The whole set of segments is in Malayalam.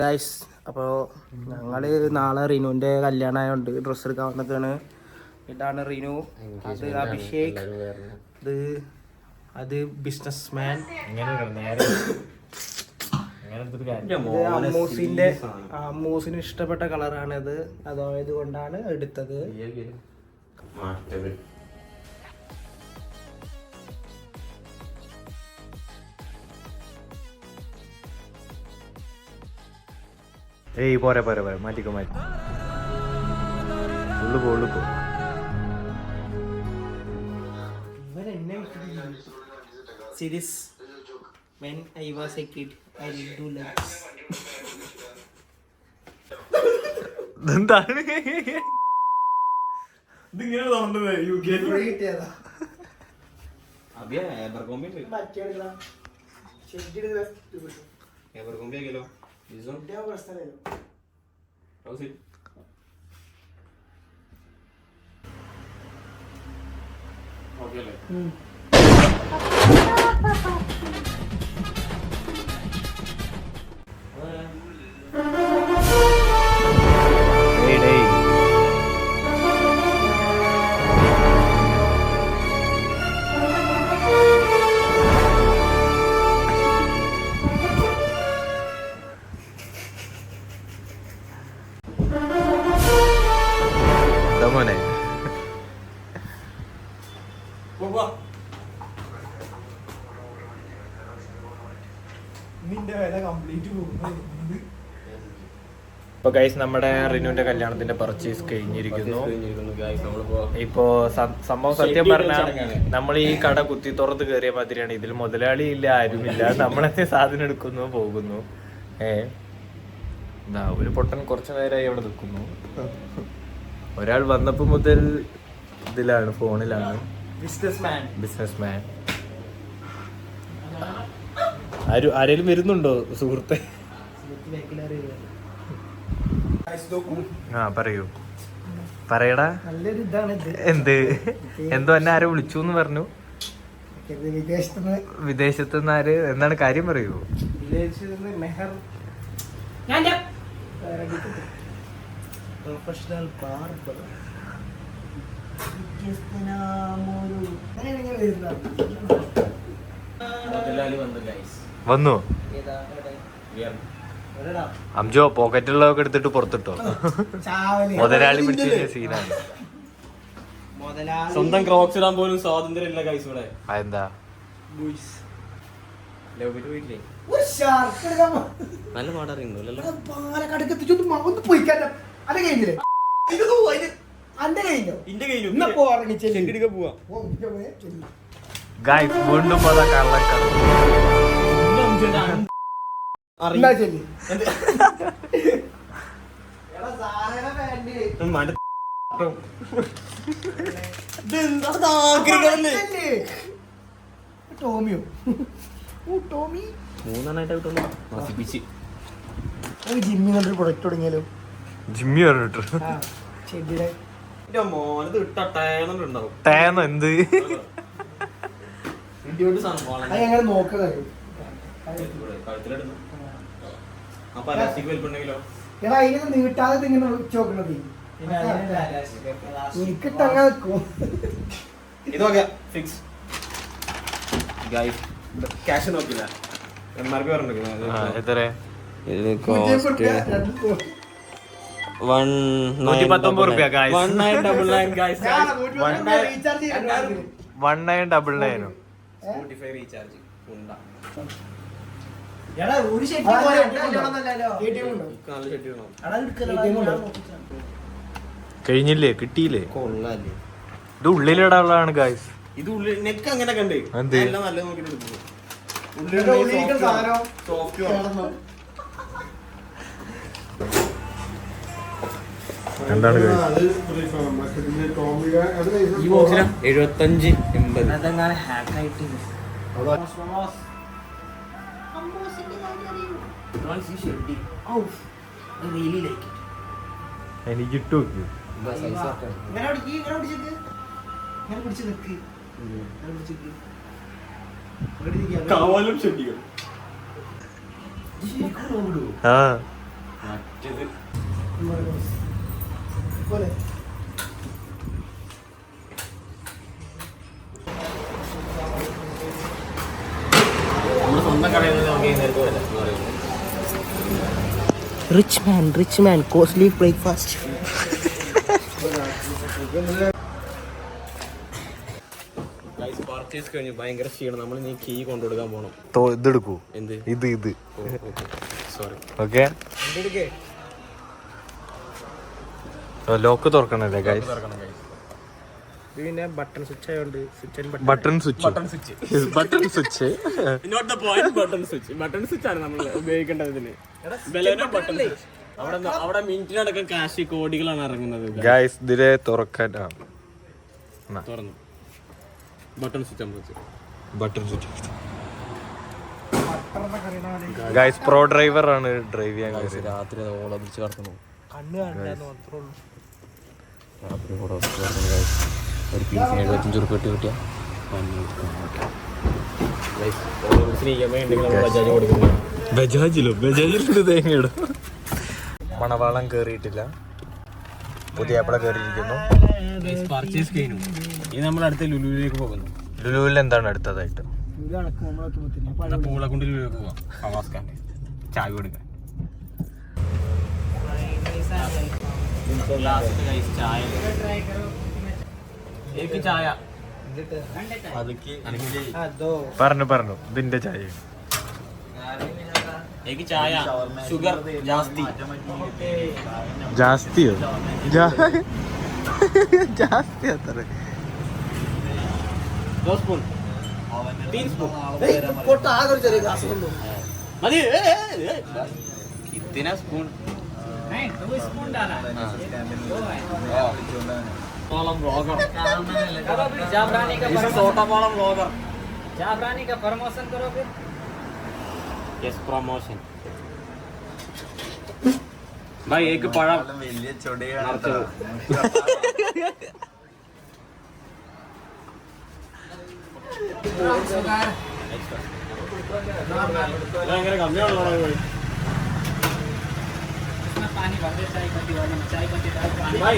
ഗൈസ്, അപ്പോൾ ഞങ്ങൾ നാളെ റിനുവിൻ്റെ കല്യാണം ആയതുകൊണ്ട് ഡ്രസ്സ് എടുക്കാൻ വന്നൊക്കെയാണ്. ഇതാണ് റിനു, അത് അഭിഷേക്, അത് ബിസിനസ് മാൻ. അമ്മൂസിന് ഇഷ്ടപ്പെട്ട കളറാണിത്, അതായത് കൊണ്ടാണ് എടുത്തത്. ഏയ് പോരെ പോരെ പോരെ മാറ്റിക്കോ മാറ്റി ഉള്ളു പോ ഉള്ളു പോ. When I was a kid, I would do like എന്താണ് ഇതിങ്ങനെ തോന്നുന്നത് യു കെ മോനെ നിന്റെ വില കംപ്ലീറ്റ് പോകുന്നത്. ഇപ്പൊ ഗൈസ് നമ്മുടെ റിനുവിന്റെ കല്യാണത്തിന്റെ പർച്ചേസ് കഴിഞ്ഞിരിക്കുന്നു. ഇപ്പോ സംഭവം സത്യം പറഞ്ഞാൽ നമ്മൾ ഈ കട കുത്തി തുറന്ന് കയറിയ മാതിരിയാണ്. ഇതിൽ മുതലാളി ഇല്ല, ആരുമില്ല. നമ്മളെന്ത് സാധനം എടുക്കുന്നു പോകുന്നു. എന്താ ഒരു പൊട്ടൻ കുറച്ചു നേരമായി അവിടെ നിൽക്കുന്നു. ഒരാൾ വന്നപ്പോ മുതൽ ഇതിലാണ്, ഫോണിലാണ്. ബിസിനസ് മാൻ ആരേലും വരുന്നുണ്ടോ സുഹൃത്തെ? ആ പറയൂ, പറയടാ. എന്ത് എന്തോ എന്നെ ആരോ വിളിച്ചു എന്ന് പറഞ്ഞു. വിദേശത്തുനിന്ന് ആര്? എന്താണ് കാര്യം പറയൂ. Professional barber. വന്നു അംജോ പോക്കറ്റുള്ളതൊക്കെ എടുത്തിട്ട് പുറത്തിട്ടോ. മുതലാളി പിടിച്ച സീനാണ്. സ്വന്തം ക്രോക്സ് ഇടാൻ പോലും സ്വാതന്ത്ര്യം ഇല്ല ഗൈസ് ഇവിടെ. അതെന്താ? നല്ല പാടറിയുണ്ടല്ലോ. ഗൈസ് വീണ്ടും അതാ കള്ളക്കട. ജിമ്മിന്നൊരു പ്രൊഡക്റ്റ് തുടങ്ങിയാലോ? ജിമ്മി പറഞ്ഞിട്ട് ടേന്നോ എന്ത് ഞങ്ങൾ നോക്കുന്നത്. എടാ അതിന് നീട്ടാതെ ഇങ്ങനെ വെച്ച് നോക്കണത് എനിക്കിട്ടങ്ങനെ വെക്കും. ക്യാഷ് നോക്കില്ല, MRP പറഞ്ഞിരിക്കുന്നത് എത്ര? 1999 Spotify റീചാർജ് ഉണ്ടാ. കഴിഞ്ഞില്ലേ? കിട്ടിയില്ലേ? ഇത് ഉള്ളിലിടാനുള്ളതാണ് ഗായ്സ്. ഇത് ഉള്ളിൽ നെക്ക് അങ്ങനെ കണ്ട് എല്ലാം നല്ല നോക്കിട്ട് എന്താണ് 75-80 ഹാക്കായിട്ട് എനിക്ക് ഇട്ടു നോക്കി. കാവാലും ചെടികൾ. ആ മറ്റേത് നമ്മുടെ സ്വന്തം കടയിൽ നിന്ന് നമുക്ക് നേരത്തെ വരാം എന്ന് പറയുന്നത്. റിച്ച് മാൻ കോസ്റ്റ്ലി ബ്രേക്ക്ഫാസ്റ്റ്. പർച്ചേസ് കഴിഞ്ഞു, ഭയങ്കര ക്ഷീണം. നമ്മൾ നീ കീ കൊണ്ടുകൊടുക്കാൻ പോണം. ഇതെടുക്കൂ. എന്ത് ഇത് സോറി. ഓക്കെ. ലോക്ക് തുറക്കണല്ലേ ഗൈസ്? പിന്നെ ബട്ടൺ സ്വിച്ച് ആയതുകൊണ്ട് button switch not the point. Button switch ആണ് നമ്മൾ ഉപയോഗിക്കേണ്ടത് ഇതിന്. Button switch. അവിടെ മിനിറ്റിനടക്കം കാശ് കോടികളാണ് ഇറങ്ങുന്നത്. ഗൈസ് ഇതിലെ തുറക്കാൻ തുറന്നു ബട്ടൺ സ്വിച്ച് നമ്മൾ വെച്ചു. Button switch. Guys pro driver ആണ് ഡ്രൈവ് ചെയ്യാൻ. രാത്രി ഓളം പിടിച്ച് കടത്തണോ? കണ്ണ് കണ്ടാന്ന് മാത്രമേ ഉള്ളൂ. രാത്രി ഓളം പിടിച്ച് കടത്തണം ഗൈസ്. ഒരു പീസിന് 75 രൂപ കിട്ടിയാൽ ബജാജിലോ തേങ്ങ ഇടും. മണവാളം കേറിയിട്ടില്ല, പുതിയ ആപ്പിള കേറിയിരിക്കുന്നു. പർച്ചേസ് കഴിഞ്ഞു. ഇനി നമ്മൾ അടുത്ത ലുലുവിലേക്ക് പോകുന്നു. ലുലുവിൽ എന്താണ് അടുത്തതായിട്ട്? പൂളക്കുണ്ട് ലുലുവിലേക്ക് പോവാം. ഫവാസ് ഖാന്റെ ചായ കൊടുക്കാൻ. ചായ പറഞ്ഞു ഇതിന്റെ ചായ. ചായ ഷുഗർ ജാസ്തിയോ? ജാസ്തി അത്ര. 2 സ്പൂൺ 3 സ്പൂൺ മതി. ഇത്തിന സ്പൂൺ जाफरानी का प्रमोशन करो फिर. Yes promotion. भाई एक पड़ा पानी भर दे चाय पत्ती वाले में. चाय पत्ती डाल पानी. भाई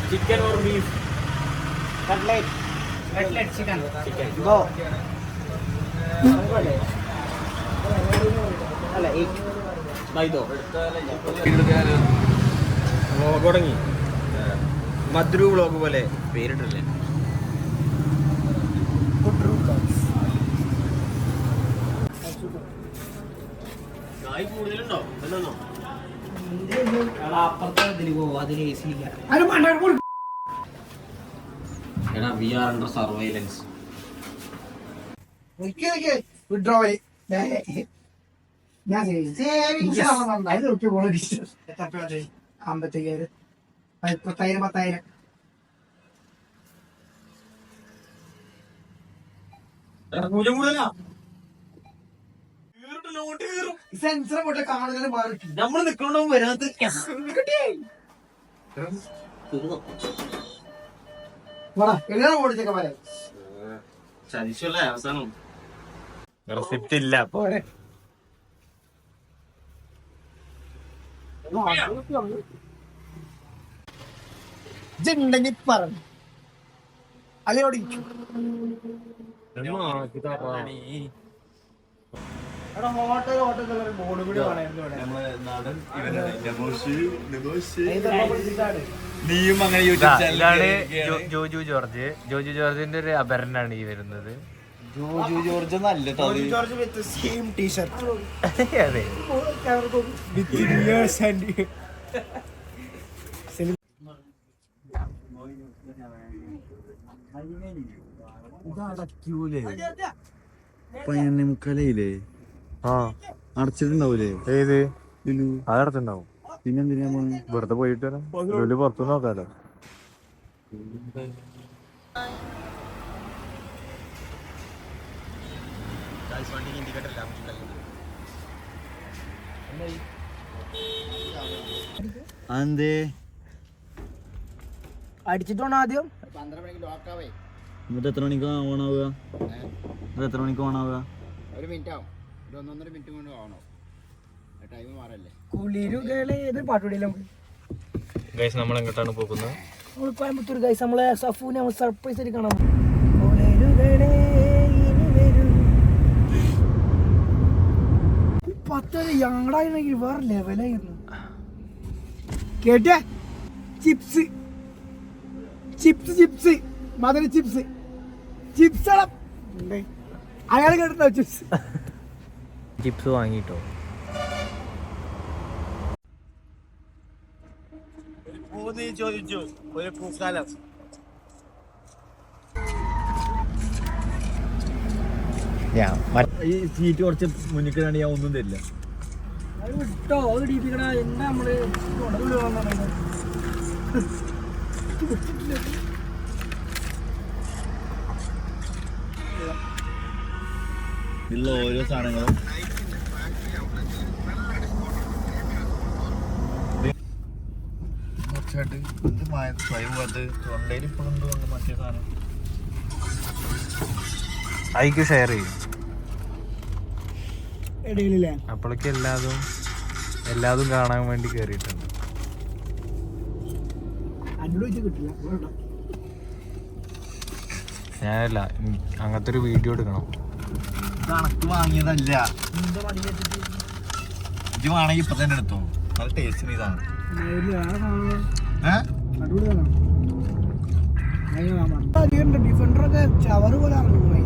चिकन और बीफ कटलेट चिकन गो. भाई दो വ്ളോഗ് തുടങ്ങി. മധുരു വ്ളോഗ് പോലെ പേരിട്ടല്ലേ. കായ് കൂടുതലുണ്ടോ? എന്നോ അപ്പുറത്തെ ഇതിൽ പോകും. അതിൽ AC ഇല്ല. എടാ വി ആർ അണ്ടർ സർവൈലൻസ്. നമ്മള് നിക്കണോ വരാത്ത ചതിച്ചല്ലേ അവസാനം. റെസിപ്റ്റ് ഇല്ല പോരെ. പറഞ്ഞു അല്ലോടി. ഹോട്ടൽ ബോർഡ് കൂടി നീയും അങ്ങനെ ഇതാണ് ജോജു ജോർജ്. ജോജു ജോർജിന്റെ ഒരു അപരനാണ് ഈ വരുന്നത്. ജോജു ജോർജ് നല്ല ജോർജ് വിത്ത് സെയിം ടീഷർട്ട്. അതെ. പയ്യന്നിമുക്കലയില്ലേ അടച്ചിട്ടുണ്ടാവൂലേ? ഏത് ലുലു അതടത്തുണ്ടാവും. പിന്നെന്തിനാ വെറുതെ പോയിട്ട് വരാം. ലുലു പുറത്തു നോക്കാലോ. അതെന്തേ അടിച്ചിട്ടാണ് ആദ്യം. എന്നിട്ട് എത്ര മണിക്ക് ഓണാവുക? അത് എത്ര മണിക്ക് ഓണാവുക? 1 മിനിറ്റ് ആവും. 1.5 മിനിറ്റ് കൊണ്ട് ആവണോ? കുളിരുകളെ ഏത് പാട്ടുകൂടിയില്ല ഗൈസ് നമ്മൾ എങ്ങോട്ടാണ് പോകുന്നത്? നമ്മൾ കോയമ്പത്തൂർ ഗൈസ് നമ്മളെ സഫൂനെ നമ്മൾ സർപ്രൈസ് ആയിട്ട് കാണാം. കുളിരുകളെ ഇനി വരൂ. 10 യാടായിരുന്നെങ്കിൽ വേറെ ലെവലായിരുന്നു. കേട്ടേ ചിപ്സ് ചിപ്സ് ചിപ്സ് മധുര ചിപ്സ് ചിപ്സ് അയാൾ കേട്ടോ ചിപ്സ് ചിപ്സ് വാങ്ങിട്ടോ. ചോദിച്ചു ഒരു പൂക്കാലം ഈ സീറ്റ് കുറച്ച് മുന്നിക്കാണെങ്കിൽ ഞാൻ ഒന്നും തരില്ല. അത് വിട്ടോ അത് ഡീപ്പിക്കടാ. എന്താ നമ്മള് ഇതിലുള്ള ഓരോ സാധനങ്ങളും തൊണ്ടയിൽ ഇപ്പോഴും മറ്റേ സാധനം അയക്ക് ഷെയർ ചെയ്യും. ഇടയിലില്ലേ അപ്പോഴേക്ക് എല്ലാതും കാണാൻ വേണ്ടി കേറിയിട്ടുണ്ട്. അടിപൊളി കിട്ടില്ല. ഞാനല്ല അങ്ങനത്തെ ഒരു വീഡിയോ എടുക്കണം. കണക്ക് വാങ്ങിയതല്ല. ഇത് വേണമെങ്കിൽ ഇപ്പൊ തന്നെ എടുത്തോ. നല്ല ടേസ്റ്റ് ഇതാണ്. ഡിഫൻഡറൊക്കെ ചവറ് പോലെ ഇറങ്ങില്ലേ.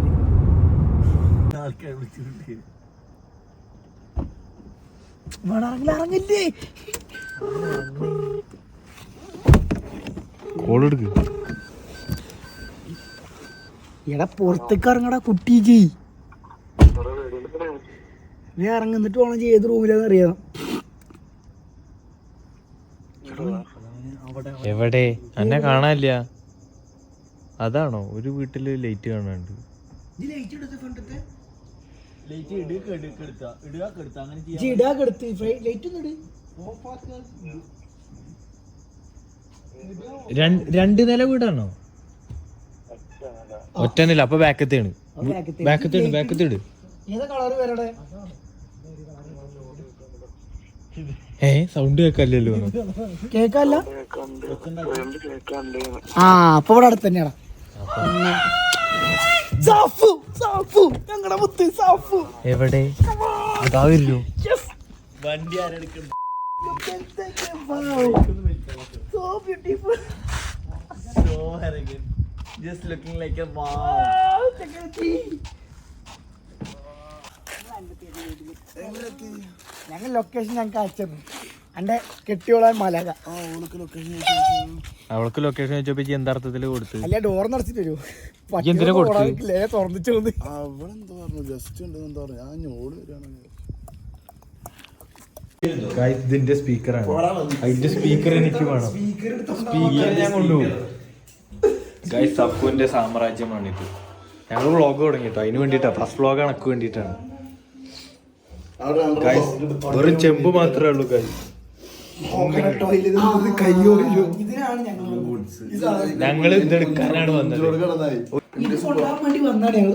എടാ പുറത്തേക്ക് ഇറങ്ങടാ കുട്ടി. നീ ഇറങ്ങുന്നിട്ട് വേണം ഏത് റൂമിലാന്ന് അറിയാം. എവിടെ എന്നെ കാണാനില്ല. അതാണോ ഒരു വീട്ടില് ലൈറ്റ് കാണാനുണ്ട്. രണ്ട് നില വീടാണോ? ഒറ്റ നില. അപ്പൊ ബാക്കത്തേണ്. ബാക്കത്തേട്. സൗണ്ട് കേക്കല്ലോ. കേക്കല്ല. ആ അപ്പൊ ഇവിടെ അടുത്ത് തന്നെയാടാ സാഫു. സാഫു ഞങ്ങളുടെ മുത്ത് സാഫു. എവിടെ അതാ വരുന്നു. വണ്ടി ആരെടുക്കുന്നു? So beautiful. So arrogant. Just looking like a wow. ഞങ്ങൾ ലൊക്കേഷൻ ഞങ്ങൾക്ക് അയച്ചത് എന്റെ കെട്ടിയോളാൻ മലക. അവൾക്ക് ലൊക്കേഷൻ വെച്ചപ്പോ എന്താർത്ഥത്തില് കൊടുത്ത്? അല്ല ഡോർ നടച്ചിട്ട് വരൂ. എന്തിനാ കൊടുത്ത്? തുറന്നിച്ചു വന്ന് ഇതിന്റെ സ്പീക്കറാണ്. അതിന്റെ സ്പീക്കർ എനിക്ക് വേണം. സ്പീക്കർ ഞാൻ കൊണ്ടുപോകും. ഗൈസ് സഫുവിന്റെ സാമ്രാജ്യമാണിത്. ഞങ്ങൾ വ്ളോഗ് തുടങ്ങിട്ടോ. അതിന് വേണ്ടിട്ടാ. ഫസ്റ്റ് വ്ളോഗ് കണക്ക് വേണ്ടിട്ടാണ്. ഗൈസ് വെറും ചെമ്പ് മാത്രമേ ഉള്ളൂ. ഗൈസ് ഞങ്ങൾ ഇതെടുക്കാനാണ് വന്നത്.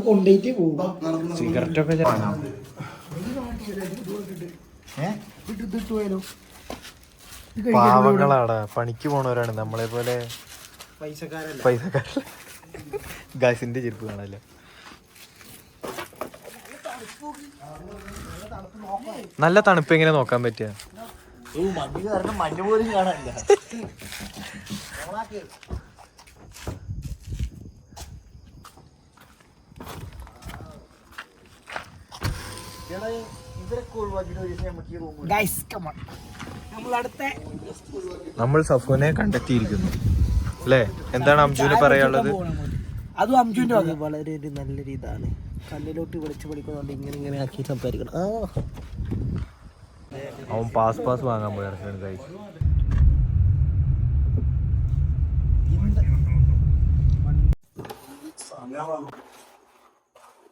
കൊണ്ടേറ്റ് പോകും. സിഗരറ്റൊക്കെ പാവങ്ങളാടാ. പണിക്ക് പോണവരാണ്. നമ്മളെ പോലെ പൈസക്കാരല്ല. ഗാസിന്റെ ചെരുപ്പ് കാണാല്ലോ. നല്ല തണുപ്പ് എങ്ങനെ നോക്കാൻ പറ്റുക? മഞ്ഞ് പോലും കാണാനില്ല. നമ്മൾ സഫുവിനെ കണ്ടെത്തിയിരിക്കുന്നു അല്ലേ? എന്താണ് അംജുവിന് പറയാനുള്ളത്? അതും അംജുവിന്റെ വളരെ ഒരു നല്ലൊരു ഇതാണ്. കല്ലിലോട്ട് വിളിച്ച് പഠിക്കുന്നുണ്ട്. ഇങ്ങനെ ആക്കി സംസാരിക്കണം. അവൻ പാസ് വാങ്ങാൻ പോയി ഗൈസ്.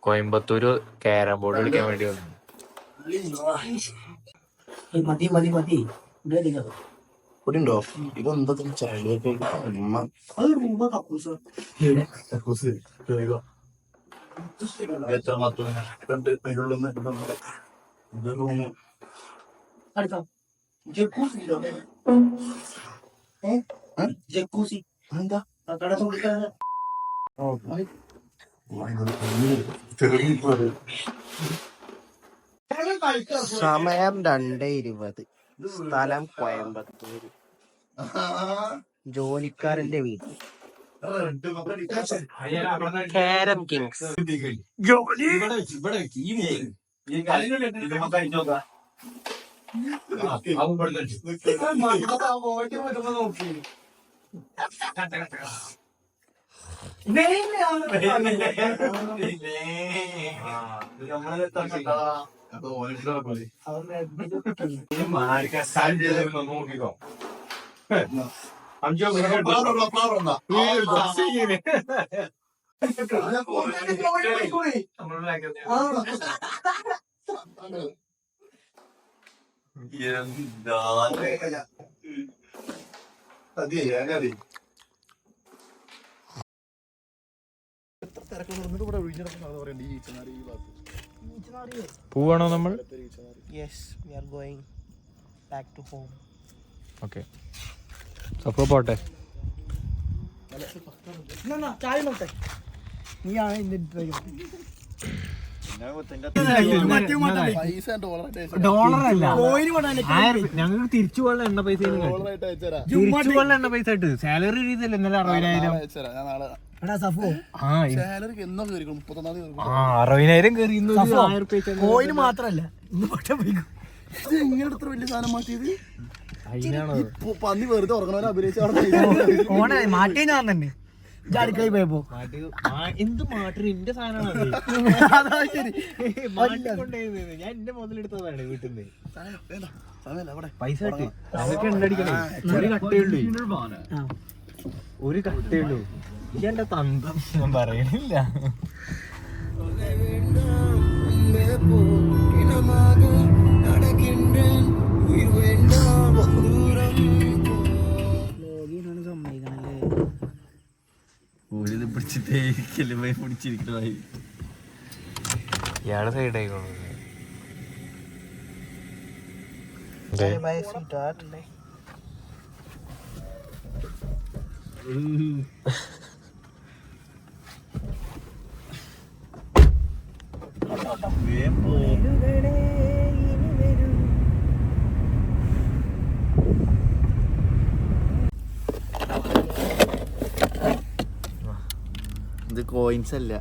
കോയമ്പത്തൂര് ക്യാരം ബോർഡ് കളിക്കാൻ വേണ്ടി വന്നു. ഉണ്ടോ? ഇതെന്താ ചളിയൊക്കെ ജക്കൂസി എന്താ കട കൊടുക്കാതെ സമയം 2:20. സ്ഥലം കോയമ്പത്തൂർ. ജോലിക്കാരന്റെ വീട്. കാരം കിങ്സ്. പോവാണോ നമ്മൾ? Yes, we are going back to home. Okay, അപ്പോൾ പോട്ടെ. ഞങ്ങൾക്ക് തിരിച്ചു പോകാനുള്ള എണ്ണ പൈസ, തിരിച്ചു പോകാനുള്ള എണ്ണ പൈസ ഇട്ട് സാലറി രീതിയല്ല ഇന്നലെ 60,000. 60,000 കയറി. കോയിന് മാത്രല്ല ഇങ്ങനെ വലിയ സാധനം മാറ്റിയത് പന്നി വെറുതെ ഉറങ്ങണവരെ അഭിനയിച്ച മാറ്റി ഞാൻ തന്നെ അടുക്കളയിൽ പോയപ്പോ എന്ത് മാറ്റി എന്റെ സാധനമാണ്. ഞാൻ എന്റെ മുതലെടുത്തതാണ് വീട്ടിൽ നിന്ന് പൈസ കിട്ടി. അതൊക്കെ എണ്ണടിക്കണേ. ഒരു കട്ടയുള്ളൂ. എന്റെ തന്തം ഞാൻ പറയണില്ല. ഇയാളെ സൈഡായിക്കോളൂ. ഇത് കോയിൻസ് അല്ല,